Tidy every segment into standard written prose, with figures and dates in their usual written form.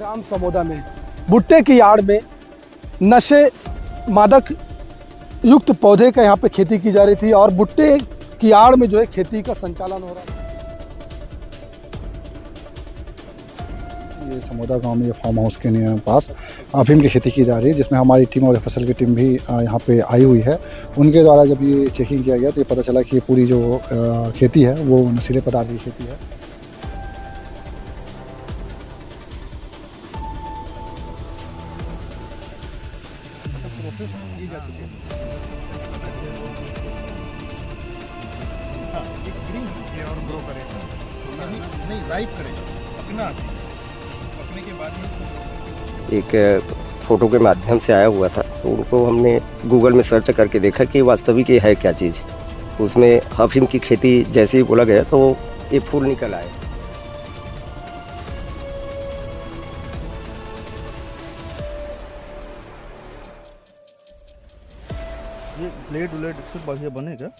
ग्राम समोदा में भुट्टे की आड़ में नशे मादक युक्त पौधे का यहाँ पे खेती की जा रही थी और भुट्टे की आड़ में जो है खेती का संचालन हो रहा था। ये समोदा गांव में ये फार्म हाउस के पास अफीम की खेती की जा रही है, जिसमें हमारी टीम और फसल की टीम भी यहाँ पे आई हुई है। उनके द्वारा जब ये चेकिंग किया गया तो ये पता चला कि ये पूरी जो खेती है वो नशीले पदार्थ की खेती है। एक फ़ोटो के माध्यम से आया हुआ था, तो उनको हमने गूगल में सर्च करके देखा कि वास्तविक ये है क्या चीज़। तो उसमें अफीम की खेती जैसे ही बोला गया तो ये फूल निकल आए। ये ब्लेड व्लेड से बढ़िया बनेगा।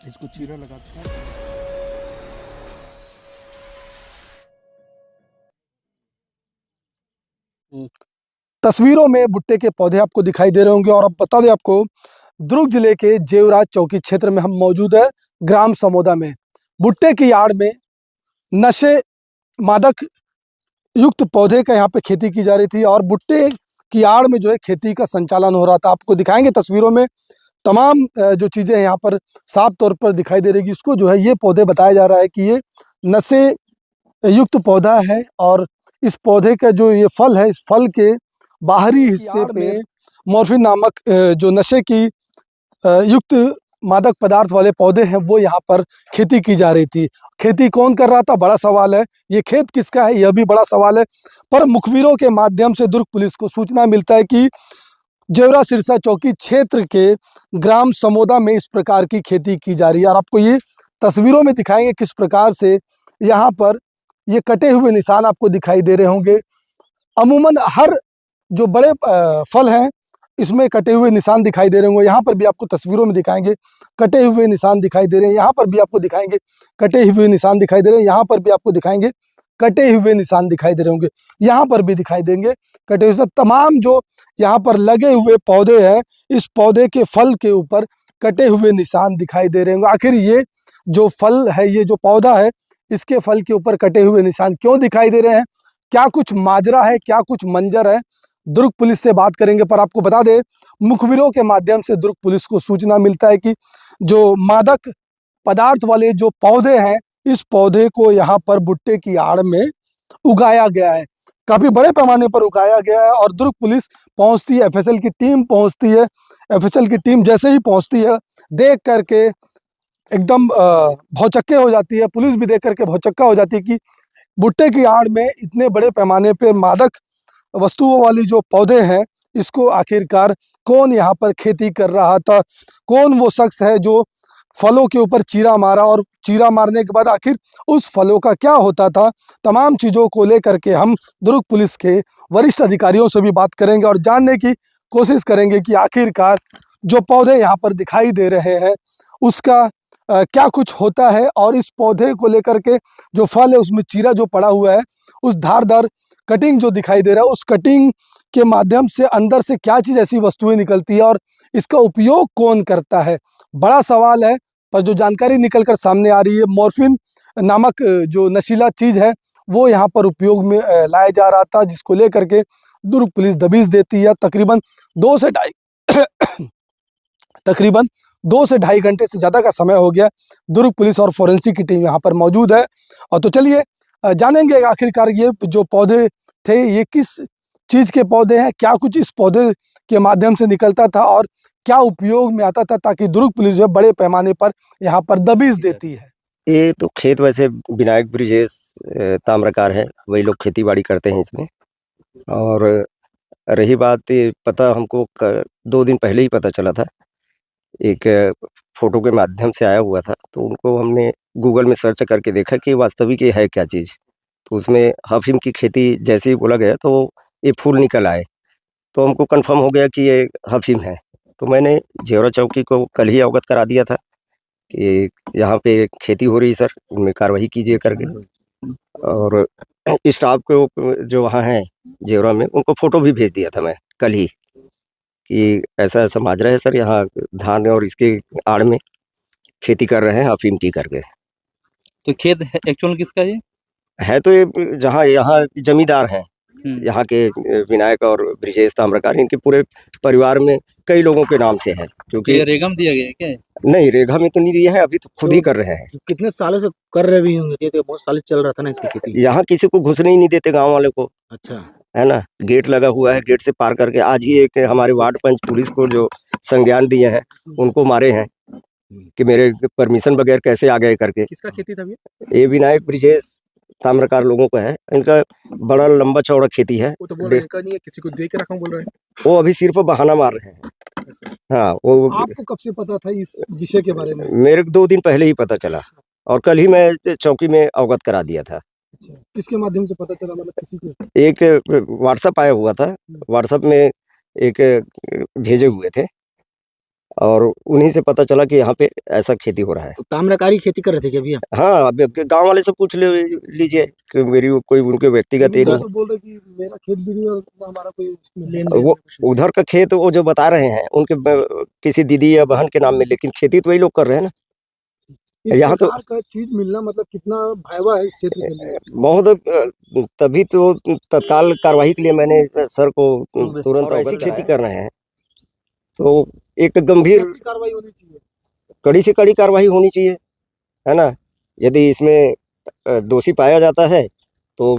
इसको चीरा लगाते हैं। तस्वीरों में भुट्टे के पौधे आपको दिखाई दे रहे होंगे और अब बता दें आपको, दुर्ग जिले के जेवराज चौकी क्षेत्र में हम मौजूद है। ग्राम समोदा में भुट्टे की आड़ में नशे मादक युक्त पौधे का यहाँ पे खेती की जा रही थी और भुट्टे की आड़ में जो है खेती का संचालन हो रहा था। आपको दिखाएंगे तस्वीरों में तमाम जो चीज़ें यहाँ पर साफ तौर पर दिखाई दे रही। इसको जो है ये पौधे बताया जा रहा है कि ये नशे युक्त पौधा है और इस पौधे का जो ये फल है, इस फल के बाहरी हिस्से पे मॉर्फिन नामक जो नशे की युक्त मादक पदार्थ वाले पौधे हैं वो यहाँ पर खेती की जा रही थी। खेती कौन कर रहा था, बड़ा सवाल है। ये खेत किसका है, यह भी बड़ा सवाल है। पर मुखबिरों के माध्यम से दुर्ग पुलिस को सूचना मिलता है कि जेवरा सिरसा चौकी क्षेत्र के ग्राम समोदा में इस प्रकार की खेती की जा रही है और आपको ये तस्वीरों में दिखाएंगे किस प्रकार से यहाँ पर ये कटे हुए निशान आपको दिखाई दे रहे होंगे। अमूमन हर जो बड़े फल हैं इसमें कटे हुए निशान दिखाई दे रहे होंगे। यहाँ पर भी आपको तस्वीरों में दिखाएंगे कटे हुए निशान दिखाई दे रहे हैं। यहाँ पर भी आपको दिखाएंगे कटे हुए निशान दिखाई दे रहे हैं। यहाँ पर भी आपको दिखाएंगे कटे हुए निशान दिखाई दे रहे होंगे। यहाँ पर भी दिखाई देंगे कटे हुए। तमाम जो यहाँ पर लगे हुए पौधे हैं, इस पौधे के फल के ऊपर कटे हुए निशान दिखाई दे रहे होंगे। आखिर ये जो फल है, ये जो पौधा है, इसके फल के ऊपर कटे हुए निशान क्यों दिखाई दे रहे हैं, क्या कुछ माजरा है, क्या कुछ मंजर है, दुर्ग पुलिस से बात करेंगे। पर आपको बता दें, मुखबिरों के माध्यम से दुर्ग पुलिस को सूचना मिलता है कि जो मादक पदार्थ वाले जो पौधे हैं, इस पौधे को यहाँ पर भुट्टे की आड़ में उगाया गया है, काफी बड़े पैमाने पर उगाया गया है। और दुर्ग पुलिस पहुंचती है, एफएसएल की टीम पहुंचती है। एफएसएल की टीम जैसे ही पहुंचती है, देख करके एकदम भौचक्के हो जाती है। पुलिस भी देख करके भौचक्का हो जाती है कि भुट्टे की आड़ में इतने बड़े पैमाने पर मादक वस्तुओं वाली जो पौधे हैं, इसको आखिरकार कौन यहाँ पर खेती कर रहा था, कौन वो शख्स है जो फलों के ऊपर चीरा मारा और चीरा मारने के बाद आखिर उस फलों का क्या होता था। तमाम चीज़ों को लेकर के हम दुर्ग पुलिस के वरिष्ठ अधिकारियों से भी बात करेंगे और जानने की कोशिश करेंगे कि आखिरकार जो पौधे यहाँ पर दिखाई दे रहे हैं उसका क्या कुछ होता है और इस पौधे को लेकर के जो फल है उसमें चीरा जो पड़ा हुआ है, उस धारदार कटिंग जो दिखाई दे रहा है, उस कटिंग के माध्यम से अंदर से क्या चीज़ ऐसी वस्तुएं निकलती है और इसका उपयोग कौन करता है, बड़ा सवाल है। पर जो जानकारी निकल कर सामने आ रही है, मॉर्फिन नामक जो नशीला चीज़ है वो यहाँ पर उपयोग में लाया जा रहा था, जिसको लेकर के दुर्ग पुलिस दबिश देती है। तकरीबन 2 से ढाई घंटे से ज़्यादा का समय हो गया। दुर्ग पुलिस और फोरेंसिक की टीम यहाँ पर मौजूद है। और तो चलिए जानेंगे आखिरकार ये जो पौधे थे ये किस चीज़ के पौधे हैं, क्या कुछ इस पौधे के माध्यम से निकलता था और क्या उपयोग में आता था, ताकि दुर्ग पुलिस जो है बड़े पैमाने पर यहाँ पर दबिश देती है। ये तो खेत वैसे विनायक ब्रिजेश ताम्रकार है, वही लोग खेती बाड़ी करते हैं इसमें। और रही बात, ये पता हमको 2 दिन पहले ही पता चला था, एक फ़ोटो के माध्यम से आया हुआ था, तो उनको हमने गूगल में सर्च करके देखा कि वास्तविक ये है क्या चीज़। तो उसमें अफीम की खेती जैसे ही बोला गया तो ये फूल निकल आए, तो हमको कंफर्म हो गया कि ये अफीम है। तो मैंने जेवरा चौकी को कल ही अवगत करा दिया था कि यहाँ पे खेती हो रही है सर, उनमें कार्रवाई कीजिए करके। और स्टाफ को जो वहाँ हैं जेवरा में, उनको फोटो भी भेज दिया था मैं कल ही कि ऐसा ऐसा माजरा है सर, यहाँ धान और इसके आड़ में खेती कर रहे हैं अफीम की करके। तो खेत एक्चुअल किसका है तो ये जहाँ यहाँ जमींदार हैं है? यहाँ के विनायक और ब्रिजेश ताम्रकार, इनके पूरे परिवार में कई लोगों के नाम से है। तो क्योंकि ये रेगम दिया गया है क्या? नहीं, रेखा में तो नहीं दिया है, अभी तो खुद ही कर रहे हैं। कितने सालों से कर रहे भी होंगे? ये तो बहुत साल चल रहा था ना इसकी खेती। यहाँ किसी को घुसने ही नहीं देते गांव वाले को, अच्छा। है ना। गेट लगा हुआ है, गेट से पार करके आज ही एक हमारे वार्ड पंच पुलिस को जो संज्ञान दिए हैं उनको मारे हैं कि मेरे परमिशन बगैर कैसे आ गए करके। किसका खेती था ये विनायक ब्रिजेश ताम्रकार लोगों का है, इनका बड़ा लंबा चौड़ा खेती है। वो तो बोल रहे हैं इनका नहीं है, किसी को दे के रखा हूं बोल रहे हैं। वो अभी सिर्फ बहाना मार रहे हैं। हाँ, वो आपको कब से पता था इस विषय के बारे में? मेरे को 2 दिन पहले ही पता चला और कल ही मैं चौकी में अवगत करा दिया था। अच्छा, किसके माध्यम से पता चला, मतलब किसी को? एक व्हाट्सएप आया हुआ था, व्हाट्सएप में एक भेजे हुए थे और उन्हीं से पता चला कि यहाँ पे ऐसा खेती हो रहा है। तो ताम्रकारी खेती कर रहे थे क्या भैया? हाँ, अब गांव वाले से पूछ लीजिए कि मेरी कोई उनके व्यक्तिगत वो तो बोल रहे कि मेरा खेत भी नहीं और हमारा कोई लेन देन वो उधर का खेत वो जो बता रहे हैं उनके किसी दीदी या बहन के नाम में, लेकिन खेती तो वही लोग कर रहे हैं ना। इस यहाँ तो प्रकार का चीज मिलना मतलब कितना भयावह है इस क्षेत्र के लिए। बहुत, तभी तो तत्काल कार्रवाई के लिए मैंने सर को तुरंत ऐसी खेती कर रहे हैं तो एक गंभीर कैसी कार्रवाई होनी चाहिए? कड़ी से कड़ी कार्रवाई होनी चाहिए, है ना। यदि इसमें दोषी पाया जाता है तो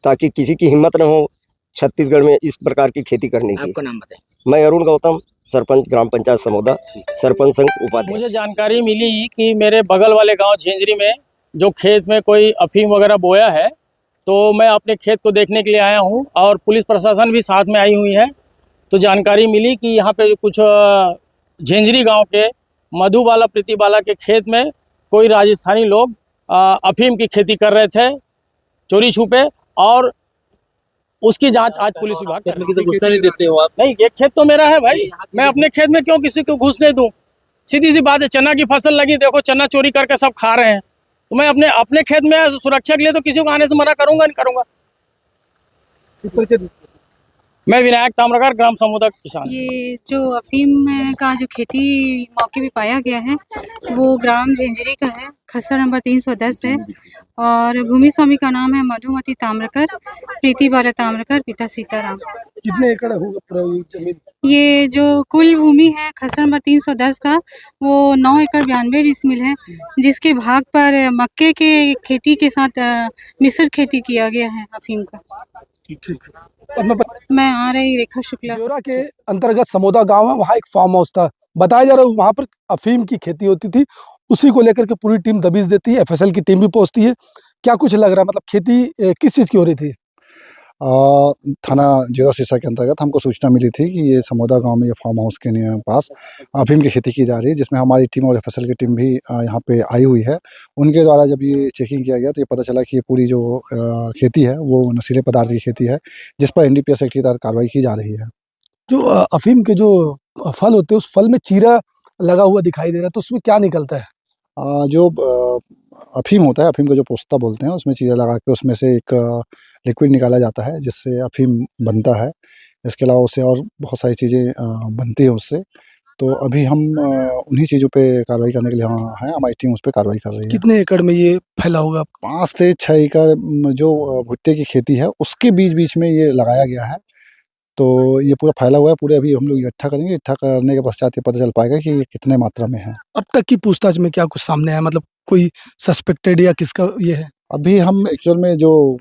ताकि किसी की हिम्मत न हो छत्तीसगढ़ में इस प्रकार की खेती करने की। आपका नाम बताएं। मैं अरुण गौतम, सरपंच ग्राम पंचायत समोदा, सरपंच संघ उपाध्यक्ष। मुझे जानकारी मिली कि मेरे बगल वाले गांव झेंझरी में जो खेत में कोई अफीम वगैरह बोया है, तो मैं अपने खेत को देखने के लिए आया हूं और पुलिस प्रशासन भी साथ में आई हुई है। तो जानकारी मिली कि यहाँ पे कुछ झेंझरी गांव के मधुबाला प्रीतिबाला के खेत में कोई राजस्थानी लोग अफीम की खेती कर रहे थे चोरी छुपे, और उसकी जांच आज पुलिस विभाग कर रही है। घुसने नहीं देते हो आप? नहीं, ये खेत तो मेरा है भाई, मैं अपने खेत में क्यों किसी को घुसने दूं? सीधी सी बात है, चना की फसल लगी, देखो चना चोरी करके सब खा रहे हैं, तो मैं अपने खेत में सुरक्षा के लिए तो किसी को आने से मना करूंगा नहीं करूंगा। मैं विनायक ताम्रकार, ग्राम समोदा किसान। ये जो अफीम का जो खेती मौके पे पाया गया है वो ग्राम झेंझरी का है, खसर नंबर 310 है, और भूमि स्वामी का नाम है मधुमती ताम्रकर, प्रीति बाला ताम्रकर, पिता सीताराम। कितने एकड़ होगा पूरा ये जमीन? ये जो कुल भूमि है खसर नंबर 310 का, वो 9 एकड़ 92 डिसमिल है, जिसके भाग पर मक्के के खेती के साथ मिश्रित खेती किया गया है अफीम का। ठीक। अब मैं आ रही रेखा शुक्ला। जेवरा के अंतर्गत समोदा गांव है, वहाँ एक फार्म हाउस था, बताया जा रहा है वहाँ पर अफीम की खेती होती थी। उसी को लेकर के पूरी टीम दबिश देती है, एफएसएल की टीम भी पहुंचती है। क्या कुछ लग रहा है, मतलब खेती किस चीज़ की हो रही थी? थाना जेवरा सिरसा के अंतर्गत हमको सूचना मिली थी कि ये समोदा गांव में ये फार्म हाउस के पास अफीम की खेती की जा रही है, जिसमें हमारी टीम और एफएसएल की टीम भी यहाँ पे आई हुई है। उनके द्वारा जब ये चेकिंग किया गया तो ये पता चला कि ये पूरी जो खेती है वो नशीले पदार्थ की खेती है, जिस पर एनडीपीएस एक्ट के तहत कार्रवाई की जा रही है। जो अफीम के जो फल होते हैं उस फल में चीरा लगा हुआ दिखाई दे रहा है, तो उसमें क्या निकलता है? जो अफीम होता है, अफीम का जो पोस्ता बोलते हैं, उसमें चीरा लगा के उसमें से एक लिक्विड निकाला जाता है जिससे अफीम बनता है। इसके अलावा उससे और बहुत सारी चीज़ें बनती हैं उससे। तो अभी हम उन्हीं चीज़ों पे कार्रवाई करने के लिए यहाँ हैं, हमारी टीम उस पर कार्रवाई कर रही है। कितने एकड़ में ये फैला होगा? 5 से 6 एकड़ जो भुट्टे की खेती है उसके बीच में ये लगाया गया है। तो ये पूरा फैला हुआ है, पूरे अभी हम लोग इकट्ठा करेंगे, इकट्ठा करने के पश्चात ये पता चल पाएगा कि ये कितने मात्रा में है। अब तक की पूछताछ में क्या कुछ सामने आया, मतलब कोई सस्पेक्टेड या किसका ये है? अभी हम एक्चुअल में जो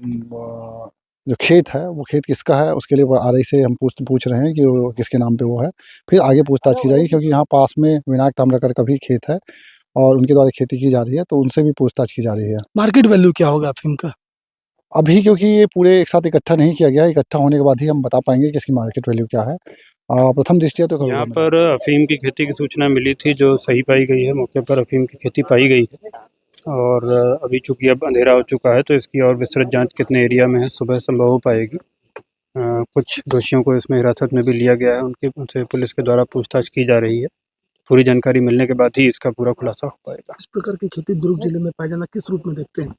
खेत है वो खेत किसका है उसके लिए आरआई से हम पूछ रहे हैं कि वो किसके नाम पे वो है। फिर आगे पूछताछ की जाएगी, क्योंकि यहाँ पास में विनायक ताम्रकर का भी खेत है और उनके द्वारा खेती की जा रही है, तो उनसे भी पूछताछ की जा रही है। मार्केट वैल्यू क्या होगा अफीम का? अभी क्योंकि ये पूरे एक साथ इकट्ठा नहीं किया गया, इकट्ठा होने के बाद ही हम बता पाएंगे कि इसकी मार्केट वैल्यू क्या है। प्रथम दृष्टिया तो यहाँ पर अफीम की खेती की सूचना मिली थी जो सही पाई गई है। मौके पर अफीम की खेती पाई गई है और अभी चूंकि अब अंधेरा हो चुका है तो इसकी और विस्तृत जांच कितने एरिया में है सुबह संभव हो पाएगी। कुछ दोषियों को इसमें हिरासत में भी लिया गया है, उनसे पुलिस के द्वारा पूछताछ की जा रही है। पूरी जानकारी मिलने के बाद ही इसका पूरा खुलासा हो पाएगा। इस प्रकार की खेती दुर्ग जिले में पाया जाना किस रूप में देखते हैं?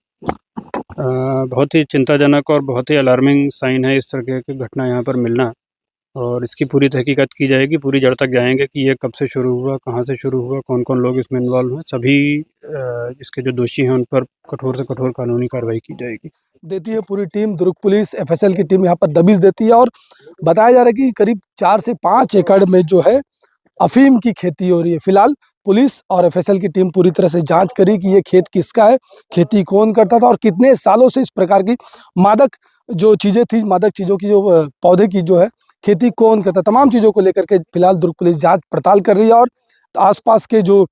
बहुत ही चिंताजनक और बहुत ही अलार्मिंग साइन है इस तरह की घटना यहाँ पर मिलना, और इसकी पूरी तहकीकात की जाएगी, पूरी जड़ तक जाएंगे कि ये कब से शुरू हुआ, कहाँ से शुरू हुआ, कौन कौन लोग इसमें इन्वॉल्व हैं। सभी इसके जो दोषी हैं उन पर कठोर से कठोर कानूनी कार्रवाई की जाएगी। देती है पूरी टीम, दुर्ग पुलिस एफएसएल की टीम यहाँ पर दबिश देती है और बताया जा रहा है कि करीब 4 से 5 एकड़ में जो है अफीम की खेती हो रही है। फिलहाल पुलिस और एफएसएल की टीम पूरी तरह से जांच करी कि ये खेत किसका है, खेती कौन करता था और कितने सालों से इस प्रकार की मादक जो चीजें थी, मादक चीजों की जो पौधे की जो है खेती कौन करता, तमाम चीजों को लेकर के फिलहाल दुर्ग पुलिस जांच पड़ताल कर रही है और आसपास के जो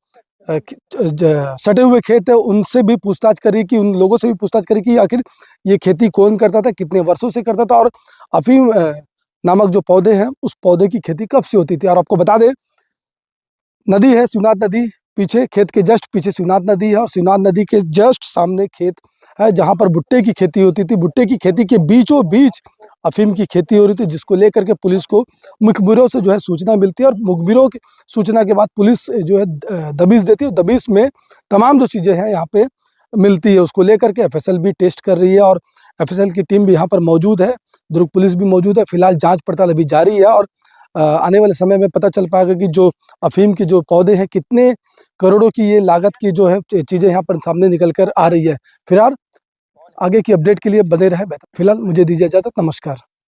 सटे हुए खेत है उनसे भी पूछताछ करी कि उन लोगों से भी पूछताछ करी कि आखिर ये खेती कौन करता था, कितने वर्षों से करता था और अफीम नामक जो पौधे हैं उस पौधे की खेती कब से होती थी। और आपको बता दें, नदी है शिवनाथ नदी, पीछे खेत के जस्ट पीछे शिवनाथ नदी है और शिवनाथ नदी के जस्ट सामने खेत है जहां पर भुट्टे की खेती होती थी। भुट्टे की खेती के बीचों बीच अफीम की खेती हो रही थी, जिसको लेकर के पुलिस को मुखबिरों से जो है सूचना मिलती है और मुखबिरों की सूचना के बाद पुलिस जो है दबिश देती है। दबिश में तमाम जो चीज़ें हैं यहाँ पे मिलती है, उसको लेकर के एफएसएल भी टेस्ट कर रही है और एफएसएल की टीम भी यहाँ पर मौजूद है, दुर्ग पुलिस भी मौजूद है। फिलहाल जाँच पड़ताल अभी जारी है और आने वाले समय में पता चल पाएगा कि जो अफीम के जो पौधे हैं कितने करोड़ों की ये लागत की जो है चीज़ें यहाँ पर सामने निकल कर आ रही है। फिलहाल आगे की अपडेट के लिए बने रहे बेहतर। फिलहाल मुझे दीजिए इजाज़त, नमस्कार।